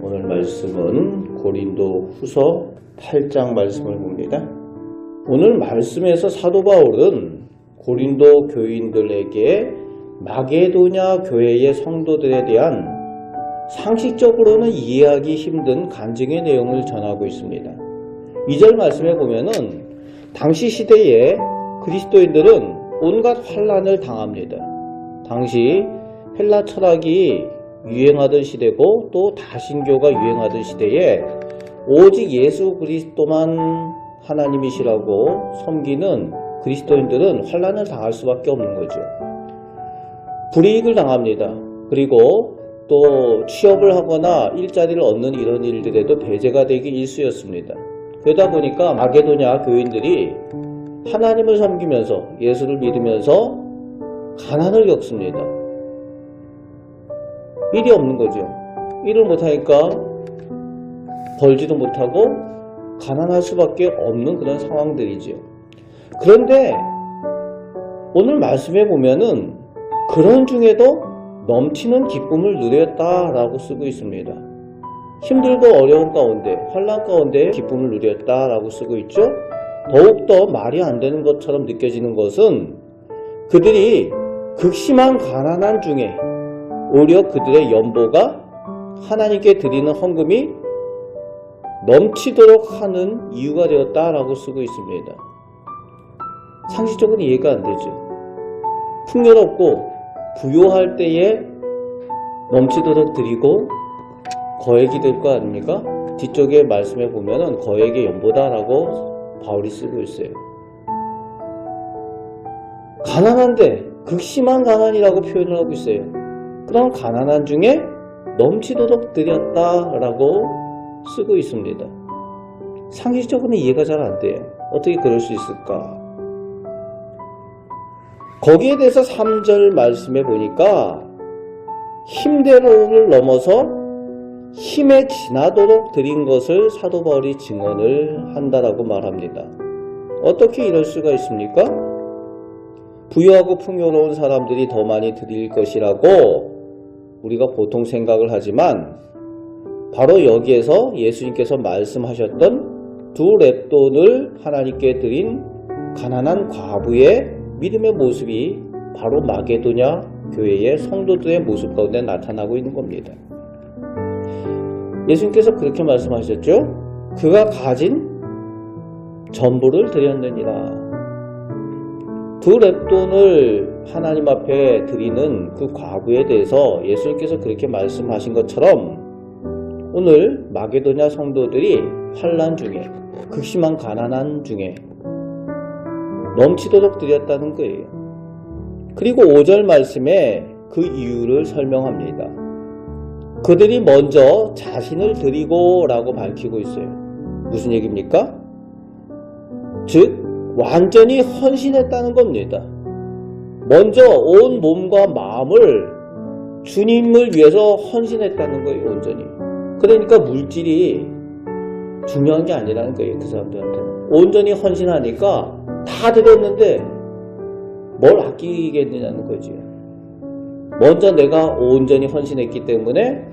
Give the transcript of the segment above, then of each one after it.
오늘 말씀은 고린도 후서 8장 말씀을 봅니다. 오늘 말씀에서 사도 바울은 고린도 교인들에게 마게도냐 교회의 성도들에 대한 상식적으로는 이해하기 힘든 간증의 내용을 전하고 있습니다. 2절 말씀에 보면은 당시 시대에 그리스도인들은 온갖 환난을 당합니다. 당시 헬라 철학이 유행하던 시대고 또 다신교가 유행하던 시대에 오직 예수 그리스도만 하나님이시라고 섬기는 그리스도인들은 환난을 당할 수밖에 없는 거죠. 불이익을 당합니다. 그리고 또 취업을 하거나 일자리를 얻는 이런 일들에도 배제가 되기 일쑤였습니다. 그러다 보니까 마게도냐 교인들이 하나님을 섬기면서 예수를 믿으면서 가난을 겪습니다. 일이 없는 거죠. 일을 못하니까 벌지도 못하고 가난할 수밖에 없는 그런 상황들이죠. 그런데 오늘 말씀에 보면은 그런 중에도 넘치는 기쁨을 누렸다라고 쓰고 있습니다. 힘들고 어려운 가운데, 환난 가운데 기쁨을 누렸다라고 쓰고 있죠. 더욱더 말이 안 되는 것처럼 느껴지는 것은 그들이 극심한 가난한 중에 오히려 그들의 연보가 하나님께 드리는 헌금이 넘치도록 하는 이유가 되었다라고 쓰고 있습니다. 상식적으로 이해가 안 되죠. 풍요롭고 부요할 때에 넘치도록 드리고 거액이 될 거 아닙니까? 뒤쪽에 말씀에 보면은 거액의 연보다라고 바울이 쓰고 있어요. 가난한데 극심한 가난이라고 표현을 하고 있어요. 그럼 가난한 중에 넘치도록 드렸다라고 쓰고 있습니다. 상식적으로는 이해가 잘 안 돼요. 어떻게 그럴 수 있을까? 거기에 대해서 3절 말씀에 보니까 힘대로를 넘어서 힘에 지나도록 드린 것을 사도 바울이 증언을 한다라고 말합니다. 어떻게 이럴 수가 있습니까? 부유하고 풍요로운 사람들이 더 많이 드릴 것이라고 우리가 보통 생각을 하지만 바로 여기에서 예수님께서 말씀하셨던 2렙돈을 하나님께 드린 가난한 과부의 믿음의 모습이 바로 마게도냐 교회의 성도들의 모습 가운데 나타나고 있는 겁니다. 예수님께서 그렇게 말씀하셨죠. 그가 가진 전부를 드렸느니라. 2렙돈을 하나님 앞에 드리는 그 과부에 대해서 예수님께서 그렇게 말씀하신 것처럼 오늘 마게도냐 성도들이 환난 중에 극심한 가난한 중에 넘치도록 드렸다는 거예요. 그리고 5절 말씀에 그 이유를 설명합니다. 그들이 먼저 자신을 드리고 라고 밝히고 있어요. 무슨 얘기입니까? 즉 완전히 헌신했다는 겁니다. 먼저 온 몸과 마음을 주님을 위해서 헌신했다는 거예요. 온전히. 그러니까 물질이 중요한 게 아니라는 거예요. 그 사람들한테는. 온전히 헌신하니까 다 드렸는데 뭘 아끼겠느냐는 거지. 먼저 내가 온전히 헌신했기 때문에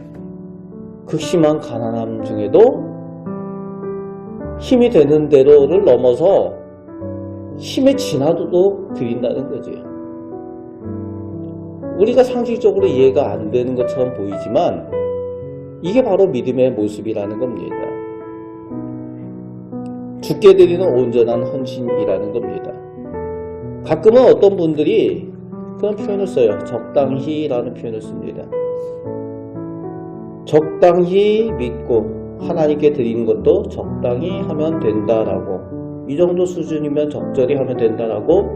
극심한 가난함 중에도 힘이 되는 대로를 넘어서 힘에 지나도록 드린다는 거지. 우리가 상식적으로 이해가 안 되는 것처럼 보이지만 이게 바로 믿음의 모습이라는 겁니다. 주께 드리는 온전한 헌신이라는 겁니다. 가끔은 어떤 분들이 그런 표현을 써요. 적당히라는 표현을 씁니다. 적당히 믿고 하나님께 드리는 것도 적당히 하면 된다라고, 이 정도 수준이면 적절히 하면 된다라고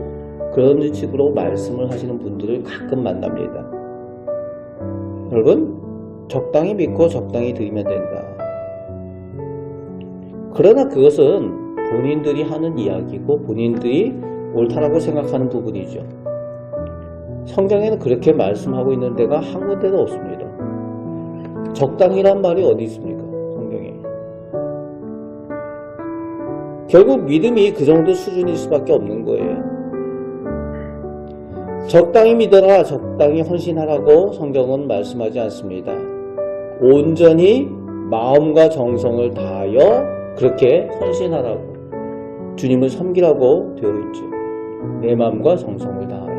그런 식으로 말씀을 하시는 분들을 가끔 만납니다. 여러분, 적당히 믿고 적당히 드리면 된다. 그러나 그것은 본인들이 하는 이야기고 본인들이 옳다라고 생각하는 부분이죠. 성경에는 그렇게 말씀하고 있는 데가 한 군데도 없습니다. 적당히란 말이 어디 있습니까? 성경에. 결국 믿음이 그 정도 수준일 수밖에 없는 거예요. 적당히 믿어라, 적당히 헌신하라고 성경은 말씀하지 않습니다. 온전히 마음과 정성을 다하여 그렇게 헌신하라고, 주님을 섬기라고 되어 있죠. 내 마음과 정성을 다하여.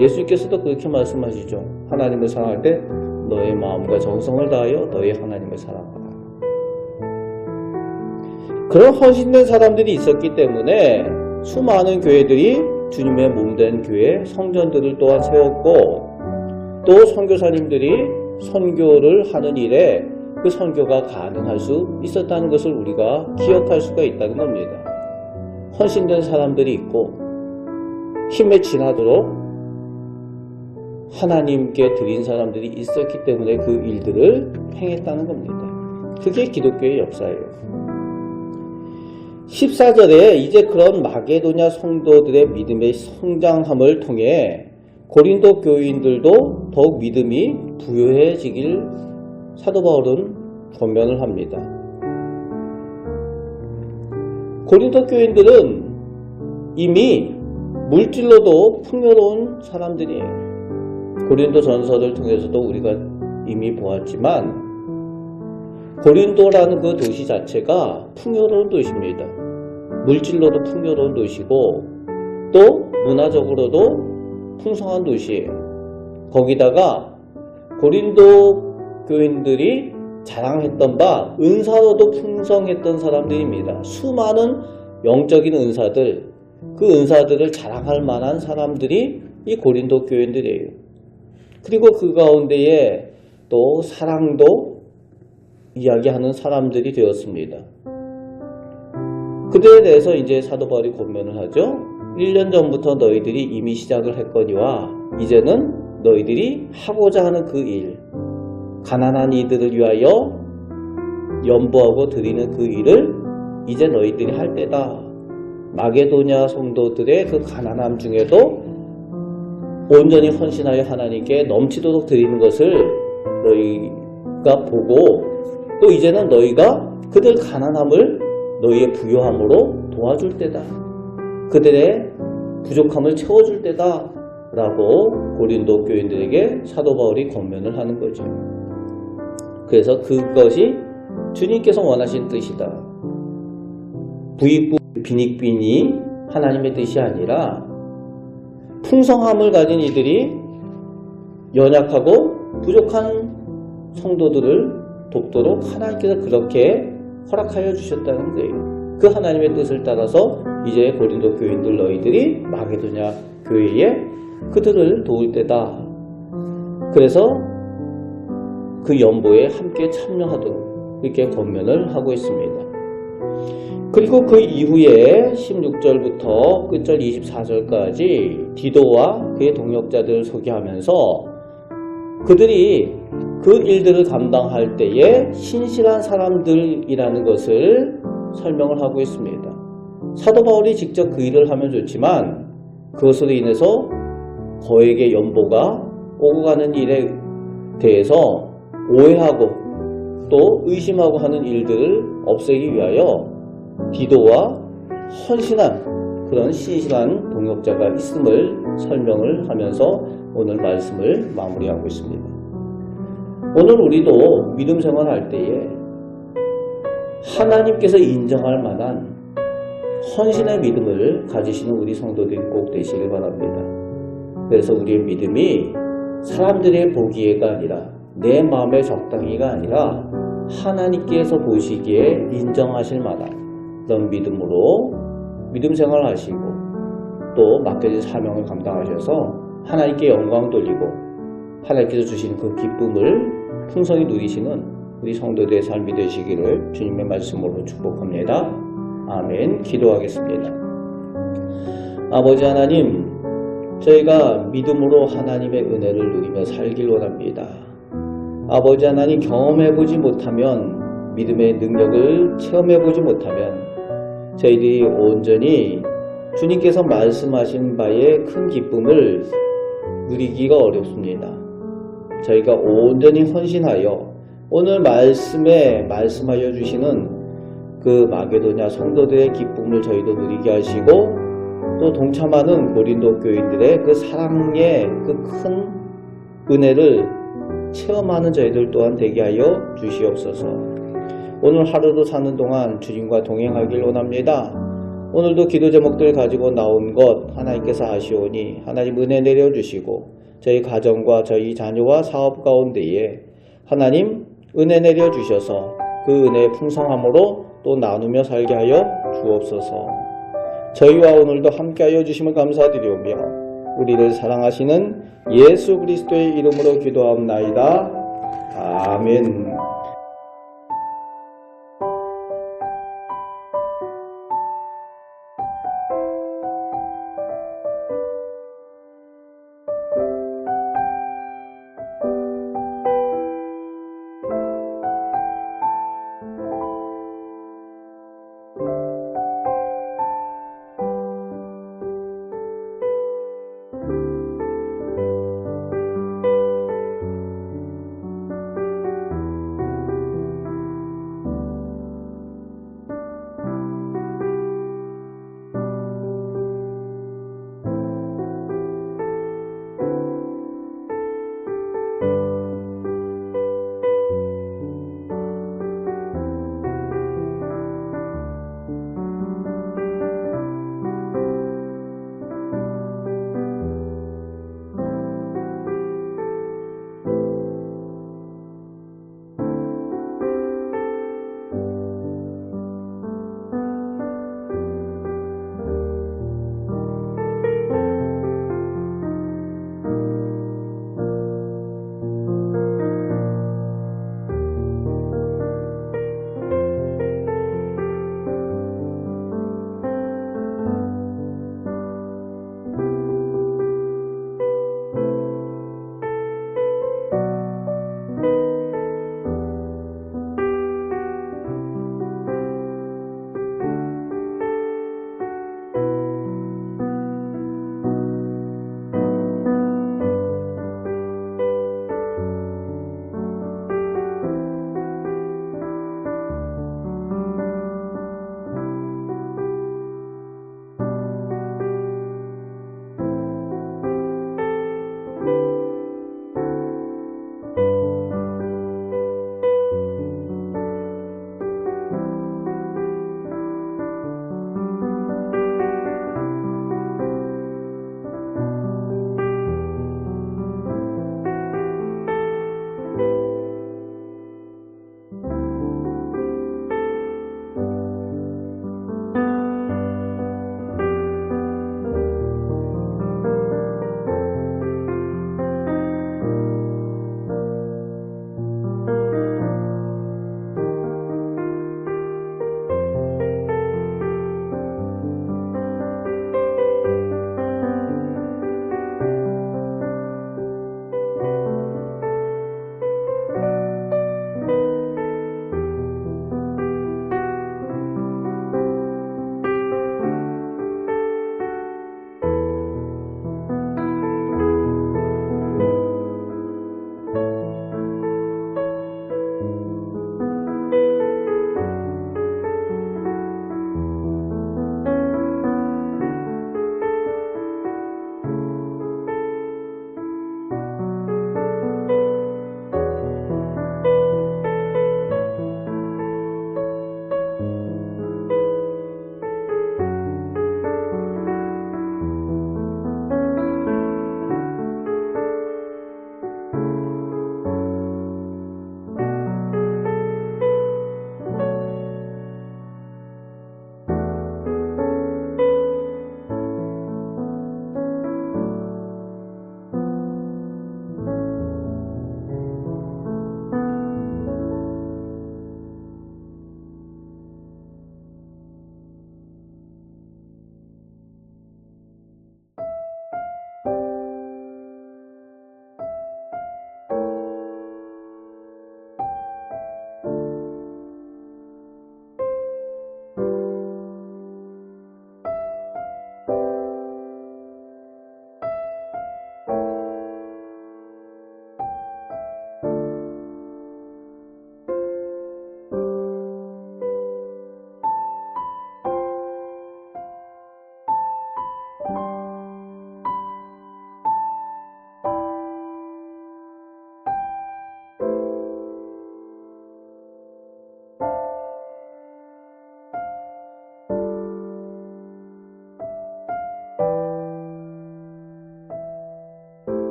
예수님께서도 그렇게 말씀하시죠. 하나님을 사랑할 때 너의 마음과 정성을 다하여 너의 하나님을 사랑하라. 그런 헌신된 사람들이 있었기 때문에 수많은 교회들이 주님의 몸된 교회 성전들을 또한 세웠고, 또 선교사님들이 선교를 하는 일에 그 선교가 가능할 수 있었다는 것을 우리가 기억할 수가 있다는 겁니다. 헌신된 사람들이 있고 힘에 지나도록 하나님께 드린 사람들이 있었기 때문에 그 일들을 행했다는 겁니다. 그게 기독교의 역사예요. 14절에 이제 그런 마게도냐 성도들의 믿음의 성장함을 통해 고린도 교인들도 더욱 믿음이 부요해지길 사도 바울은 권면을 합니다. 고린도 교인들은 이미 물질로도 풍요로운 사람들이에요. 고린도 전서를 통해서도 우리가 이미 보았지만 고린도라는 그 도시 자체가 풍요로운 도시입니다. 물질로도 풍요로운 도시고 또 문화적으로도 풍성한 도시예요. 거기다가 고린도 교인들이 자랑했던 바 은사로도 풍성했던 사람들입니다. 수많은 영적인 은사들, 그 은사들을 자랑할 만한 사람들이 이 고린도 교인들이에요. 그리고 그 가운데에 또 사랑도 이야기하는 사람들이 되었습니다. 그들에 대해서 이제 사도 바울이 권면을 하죠. 1년 전부터 너희들이 이미 시작을 했거니와 이제는 너희들이 하고자 하는 그 일, 가난한 이들을 위하여 연보하고 드리는 그 일을 이제 너희들이 할 때다. 마게도냐 성도들의 그 가난함 중에도 온전히 헌신하여 하나님께 넘치도록 드리는 것을 너희가 보고 또 이제는 너희가 그들 가난함을 너희의 부요함으로 도와줄 때다. 그들의 부족함을 채워줄 때다 라고 고린도 교인들에게 사도 바울이 권면을 하는 거죠. 그래서 그것이 주님께서 원하신 뜻이다. 부익부 빈익빈이 하나님의 뜻이 아니라 풍성함을 가진 이들이 연약하고 부족한 성도들을 돕도록 하나님께서 그렇게 허락하여 주셨다는 거예요. 그 하나님의 뜻을 따라서 이제 고린도 교인들 너희들이 마게도냐 교회에 그들을 도울 때다. 그래서 그 연보에 함께 참여하도록 이렇게 권면을 하고 있습니다. 그리고 그 이후에 16절부터 끝절 24절까지 디도와 그의 동역자들을 소개하면서 그들이 그 일들을 감당할 때에 신실한 사람들이라는 것을 설명을 하고 있습니다. 사도 바울이 직접 그 일을 하면 좋지만 그것으로 인해서 거액의 연보가 오고 가는 일에 대해서 오해하고 또 의심하고 하는 일들을 없애기 위하여 디도와 헌신한 그런 신실한 동역자가 있음을 설명을 하면서 오늘 말씀을 마무리하고 있습니다. 오늘 우리도 믿음 생활할 때에 하나님께서 인정할 만한 헌신의 믿음을 가지시는 우리 성도들이 꼭 되시길 바랍니다. 그래서 우리의 믿음이 사람들의 보기에가 아니라 내 마음의 적당히가 아니라 하나님께서 보시기에 인정하실 만한 그런 믿음으로 믿음 생활을 하시고 또 맡겨진 사명을 감당하셔서 하나님께 영광 돌리고 하나님께서 주신 그 기쁨을 풍성히 누리시는 우리 성도들의 삶이 되시기를 주님의 말씀으로 축복합니다. 아멘. 기도하겠습니다. 아버지 하나님, 저희가 믿음으로 하나님의 은혜를 누리며 살길 원합니다. 아버지 하나님, 경험해보지 못하면, 믿음의 능력을 체험해보지 못하면 저희들이 온전히 주님께서 말씀하신 바의 큰 기쁨을 누리기가 어렵습니다. 저희가 온전히 헌신하여 오늘 말씀에 말씀하여 주시는 그 마게도냐 성도들의 기쁨을 저희도 누리게 하시고 또 동참하는 고린도 교인들의 그 사랑의 그 큰 은혜를 체험하는 저희들 또한 되게 하여 주시옵소서. 오늘 하루도 사는 동안 주님과 동행하길 원합니다. 오늘도 기도 제목들 가지고 나온 것 하나님께서 아시오니 하나님 은혜 내려주시고 저희 가정과 저희 자녀와 사업 가운데에 하나님 은혜 내려주셔서 그 은혜의 풍성함으로 또 나누며 살게 하여 주옵소서. 저희와 오늘도 함께하여 주심을 감사드리오며 우리를 사랑하시는 예수 그리스도의 이름으로 기도하옵나이다. 아멘.